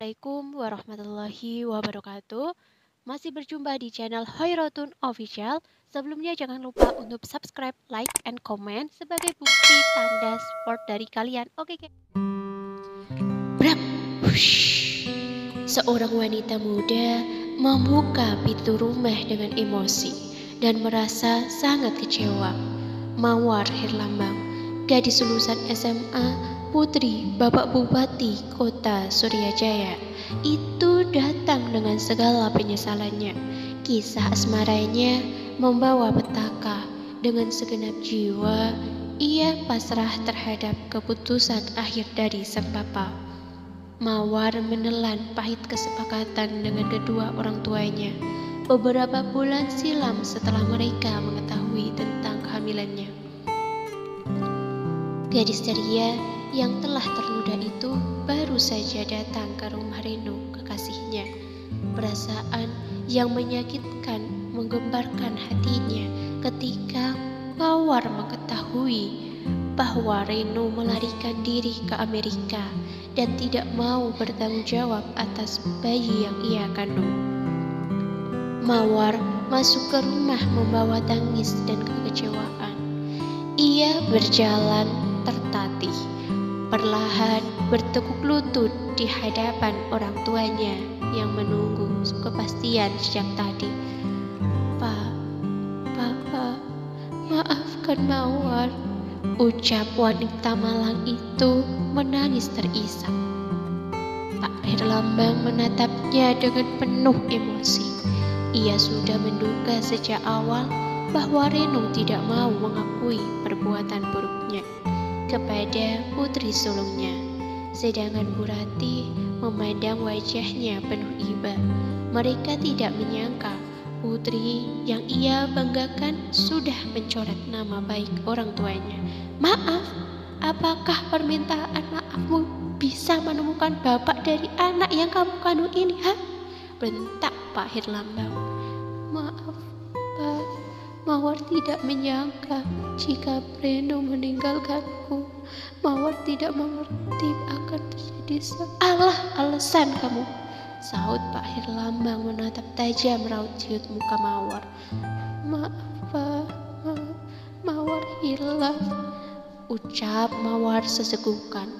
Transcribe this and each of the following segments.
Assalamualaikum warahmatullahi wabarakatuh. Masih berjumpa di channel Hoirotun Official. Sebelumnya jangan lupa untuk subscribe, like, and comment sebagai bukti tanda support dari kalian. Oke, guys. Brak, hush. Seorang wanita muda membuka pintu rumah dengan emosi dan merasa sangat kecewa. Mawar Herlambang, gadis lulusan SMA, putri Bapak Bupati Kota Suryajaya, itu datang dengan segala penyesalannya. Kisah asmaranya membawa petaka. Dengan segenap jiwa, ia pasrah terhadap keputusan akhir dari sang bapa. Mawar menelan pahit kesepakatan dengan kedua orang tuanya beberapa bulan silam setelah mereka mengetahui tentang kehamilannya. Gadis ceria yang telah ternoda itu baru saja datang ke rumah Reno, kekasihnya. Perasaan yang menyakitkan menggemparkan hatinya ketika Mawar mengetahui bahwa Reno melarikan diri ke Amerika dan tidak mau bertanggung jawab atas bayi yang ia kandung. Mawar masuk ke rumah membawa tangis dan kekecewaan. Ia berjalan tertatih, perlahan bertekuk lutut di hadapan orang tuanya yang menunggu kepastian sejak tadi. Papa, maafkan Mawar, ucap wanita malang itu menangis terisak. Pak Herlambang menatapnya dengan penuh emosi. Ia sudah menduga sejak awal bahwa Reno tidak mau mengakui perbuatan buruknya kepada putri sulungnya. Sedangkan Bu Rati memandang wajahnya penuh iba. Mereka tidak menyangka putri yang ia banggakan sudah mencoret nama baik orang tuanya. Maaf, apakah permintaan maafmu bisa menemukan bapak dari anak yang kamu kandung ini, ha? Bentak Pak Herlambang. Maaf, Pak. Mawar tidak menyangka jika Reno meninggalkanku. Mawar tidak mengerti akan terjadi salah alasan kamu, sahut Pak Herlambang menatap tajam raut ciut muka Mawar. Maaf, Pak. Mawar hilaf, ucap Mawar sesegukan.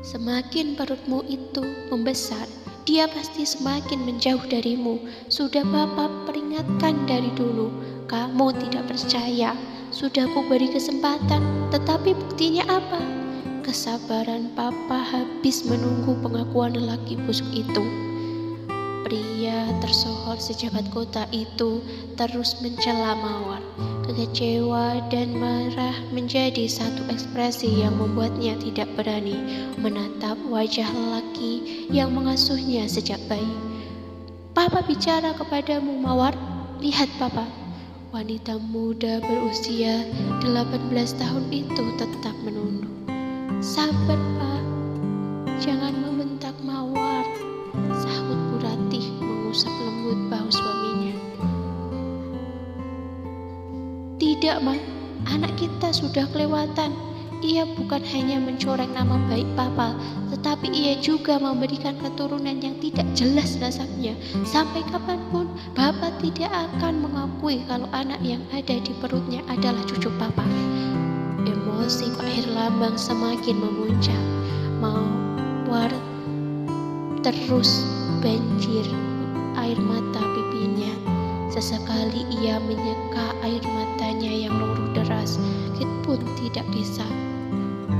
Semakin perutmu itu membesar, dia pasti semakin menjauh darimu. Sudah Papa peringatkan dari dulu. Kamu tidak percaya. Sudah ku beri kesempatan, tetapi buktinya apa? Kesabaran Papa habis menunggu pengakuan lelaki busuk itu. Pria tersohor sejagat kota itu terus mencela Mawar. Kecewa dan marah menjadi satu ekspresi yang membuatnya tidak berani menatap wajah lelaki yang mengasuhnya sejak bayi. Papa bicara kepadamu, Mawar. Lihat Papa. Wanita muda berusia 18 tahun itu tetap menunduk. Sabar, Pak. Jangan membentak Mawar, sahut Bu Ratih mengusap lembut bahu suaminya. Tidak, Ma. Anak kita sudah kelewatan. Ia bukan hanya mencoreng nama baik Papa, tetapi ia juga memberikan keturunan yang tidak jelas nasabnya. Sampai kapanpun, Bapak tidak akan mengakui kalau anak yang ada di perutnya adalah cucu Papa. Emosi Pak Herlambang semakin memuncak. Mawar terus banjir air mata pipinya. Sesekali ia menyeka air matanya yang luruh deras. Sedikit pun tidak bisa.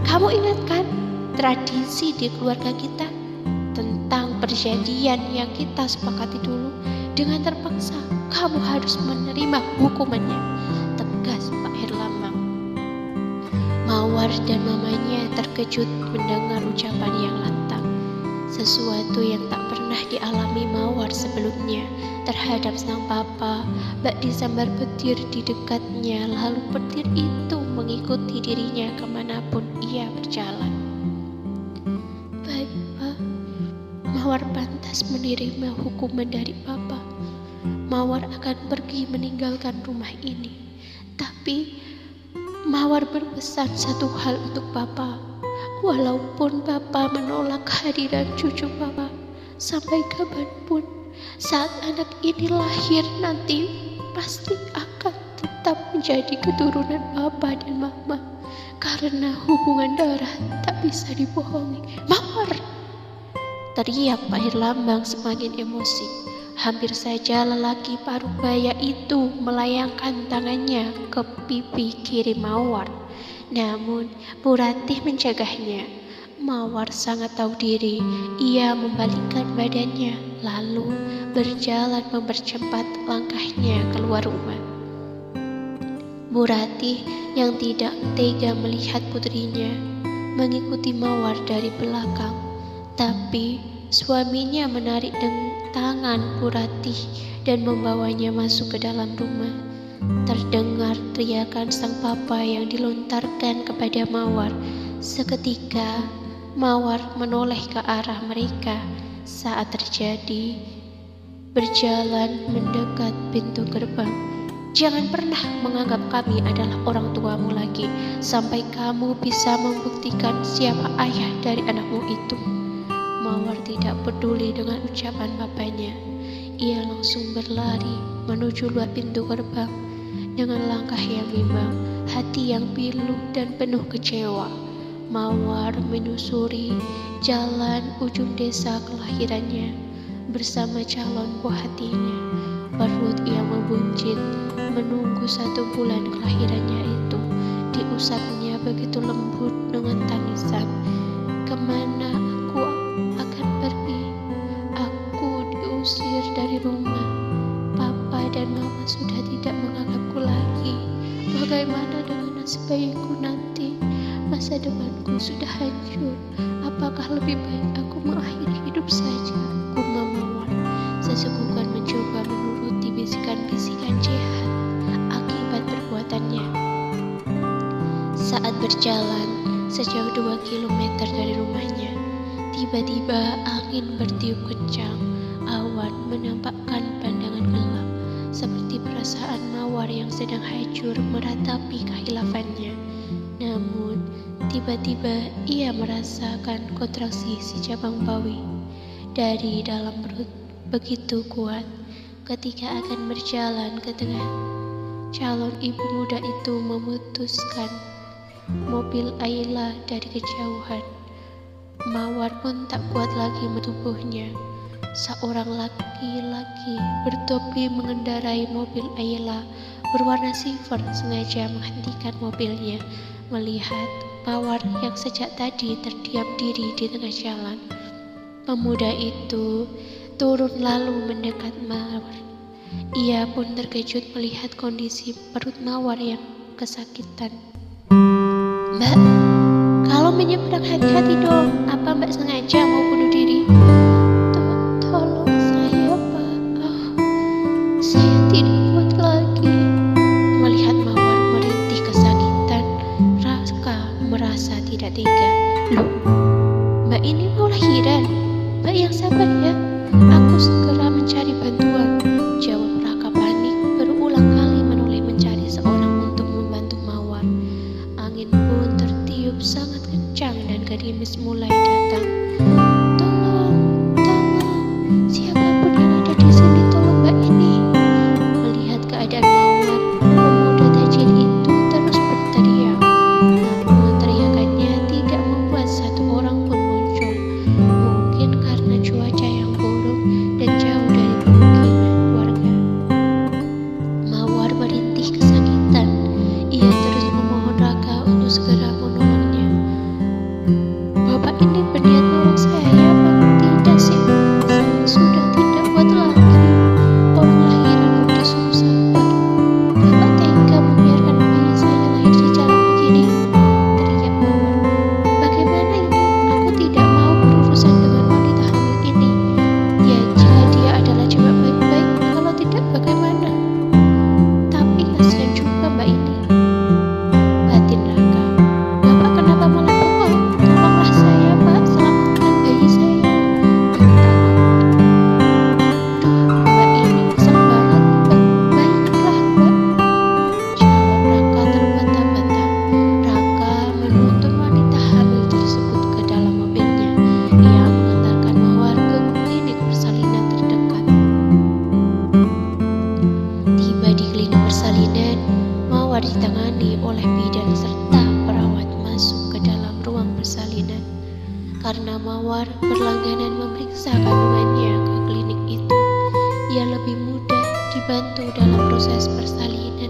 Kamu ingat kan tradisi di keluarga kita tentang perjanjian yang kita sepakati dulu? Dengan terpaksa kamu harus menerima hukumannya, tegas Pak Herlambang. Mawar dan mamanya terkejut mendengar ucapan yang lantang. Sesuatu yang tak pernah dialami Mawar sebelumnya terhadap sang papa. Bak disambar petir di dekatnya, lalu petir itu mengikuti dirinya kemanapun ia berjalan. Baik, Pak. Mawar pantas menerima hukuman dari Papa. Mawar akan pergi meninggalkan rumah ini. Tapi Mawar berpesan satu hal untuk Papa. Walaupun Papa menolak kehadiran cucu Papa, sampai kapanpun saat anak ini lahir nanti pasti akan tetap menjadi keturunan Papa dan Mama, karena hubungan darah tak bisa dibohongi. Mawar! Teriak Pak Herlambang semakin emosi. Hampir saja lelaki parubaya itu melayangkan tangannya ke pipi kiri Mawar. Namun Bu Ratih mencegahnya. Mawar sangat tahu diri. Ia membalikkan badannya, lalu berjalan mempercepat langkahnya keluar rumah. Bu Ratih yang tidak tega melihat putrinya mengikuti Mawar dari belakang. Tapi suaminya menarik tangan Bu Ratih dan membawanya masuk ke dalam rumah. Terdengar teriakan sang papa yang dilontarkan kepada Mawar. Seketika Mawar menoleh ke arah mereka saat terjadi berjalan mendekat pintu gerbang. Jangan pernah menganggap kami adalah orang tuamu lagi sampai kamu bisa membuktikan siapa ayah dari anakmu itu. Mawar tidak peduli dengan ucapan bapaknya. Ia langsung berlari menuju luar pintu gerbang dengan langkah yang bimbang, hati yang pilu dan penuh kecewa. Mawar menyusuri jalan ujung desa kelahirannya bersama calon buah hatinya. Perut yang membuncit menunggu 1 bulan kelahirannya itu. Diusapnya begitu lembut dengan tangisan. Kemana aku akan pergi? Aku diusir dari rumah. Papa dan Mama sudah tidak menganggapku lagi. Bagaimana dengan nasib bayiku nanti? Masa depanku sudah hancur. Apakah lebih baik aku mengakhiri hidup saja? Gumam Mawar. Sesungguhnya mencoba menuruti bisikan-bisikan jahat akibat perbuatannya. Saat berjalan sejauh 2 kilometer dari rumahnya, tiba-tiba angin bertiup kencang. Awan menampakkan pandangan gelap, seperti perasaan Mawar yang sedang hancur meratapi kehilafannya. Namun, tiba-tiba ia merasakan kontraksi si cabang bawi dari dalam perut begitu kuat. Ketika akan berjalan ke tengah, calon ibu muda itu memutuskan mobil Ayla dari kejauhan. Mawar pun tak kuat lagi menubuhnya. Seorang laki-laki bertopi mengendarai mobil Ayla berwarna silver sengaja menghentikan mobilnya melihat Mawar yang sejak tadi terdiam diri di tengah jalan. Pemuda itu turun lalu mendekat Mawar. Ia pun terkejut melihat kondisi perut Mawar yang kesakitan. Mbak, kalau menyeberang hati-hati dong. Apa Mbak sengaja mau bunuh diri? Tolong saya, Pak. Saya tidak kuat lagi. Melihat Mawar merintih kesakitan, Raka merasa tidak tega. Loh, Mbak ini mau lahiran? Mbak yang sabar ya. Aku segera mencari bantuan. Jawab Raka panik, berulang kali menoleh mencari seorang untuk membantu Mawar. Angin pun tertiup sangat kencang dan gerimis mulai datang. dibantu dalam proses persalinan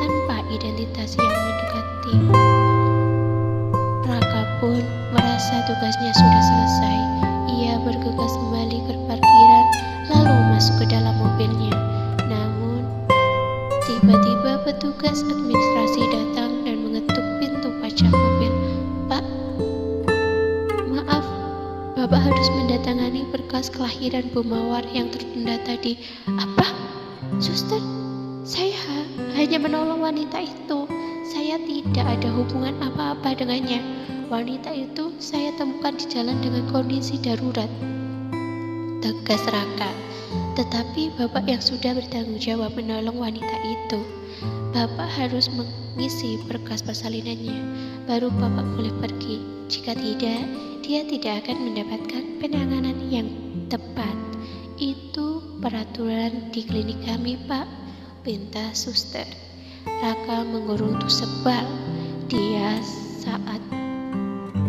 tanpa identitas yang mendekati. Raka pun merasa tugasnya sudah selesai. Ia bergegas kembali ke parkiran lalu masuk ke dalam mobilnya. Namun, tiba-tiba petugas administrasi datang dan mengetuk pintu kaca mobil. "Pak, maaf, Bapak harus mendatangani berkas kelahiran Bu Mawar yang tertunda tadi." "Apa? Suster, saya hanya menolong wanita itu. Saya tidak ada hubungan apa-apa dengannya. Wanita itu saya temukan di jalan dengan kondisi darurat," tegas Raka. "Tetapi Bapak yang sudah bertanggung jawab menolong wanita itu. Bapak harus mengisi berkas persalinannya, baru Bapak boleh pergi. Jika tidak, dia tidak akan mendapatkan penanganan yang tepat. Itu peraturan di klinik kami, Pak," pinta suster. Raka mengerutu sebal. Dia saat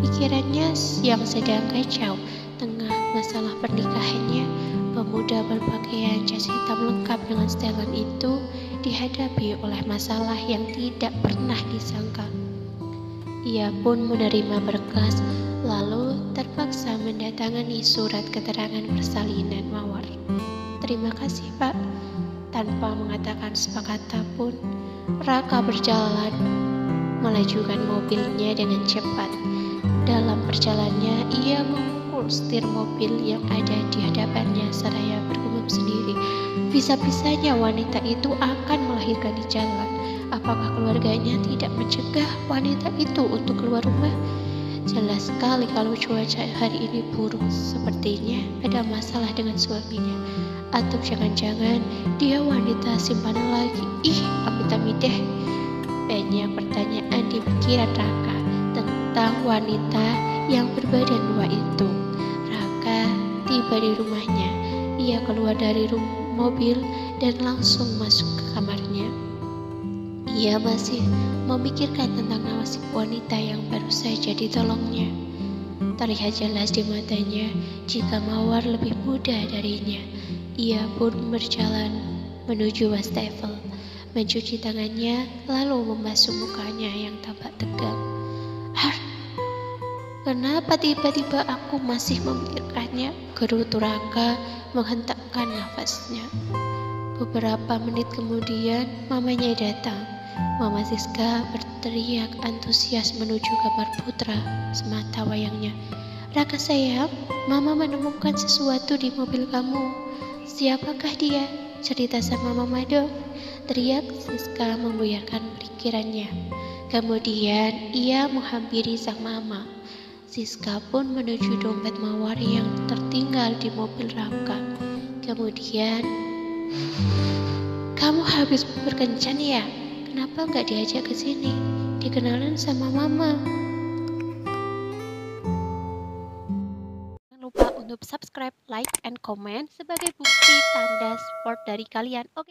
pikirannya yang sedang kacau tengah masalah pernikahannya. Pemuda berpakaian jas hitam lengkap dengan setelan itu dihadapi oleh masalah yang tidak pernah disangka. Ia pun menerima berkas, lalu terpaksa mendatangani surat keterangan persalinan Mawar. "Terima kasih, Pak." Tanpa mengatakan sepatah pun, Raka berjalan melajukan mobilnya dengan cepat. Dalam perjalanannya, ia memukul setir mobil yang ada di hadapannya seraya bergumam sendiri. Bisa-bisanya wanita itu akan melahirkan di jalan. Apakah keluarganya tidak mencegah wanita itu untuk keluar rumah? Jelas sekali kalau cuaca hari ini buruk. Sepertinya ada masalah dengan suaminya. Atau jangan-jangan dia wanita simpanan lagi. Amit-amit deh. Banyak pertanyaan di pikiran Raka tentang wanita yang berbadan dua itu. Raka tiba di rumahnya. Ia keluar dari mobil dan langsung masuk ke kamarnya. Ia masih memikirkan tentang nasib wanita yang baru saja ditolongnya. Terlihat jelas di matanya jika Mawar lebih muda darinya. Ia pun berjalan menuju wastafel, mencuci tangannya lalu membasuh mukanya yang tampak tegang. Kenapa tiba-tiba aku masih memikirkannya? Gerutu Raka menghentakkan nafasnya. Beberapa menit kemudian mamanya datang. Mama Siska berteriak antusias menuju kamar putra semata wayangnya. "Raka sayang, Mama menemukan sesuatu di mobil kamu." "Siapakah dia? Cerita sama Mama dong," teriak Siska membuyarkan pikirannya. Kemudian ia menghampiri sang mama. Siska pun menuju dompet Mawar yang tertinggal di mobil Raka. Kemudian, "Kamu habis berkencan ya? Kenapa nggak diajak ke sini? Dikenalin sama Mama." Jangan lupa untuk subscribe, like, and comment sebagai bukti tanda support dari kalian. Oke.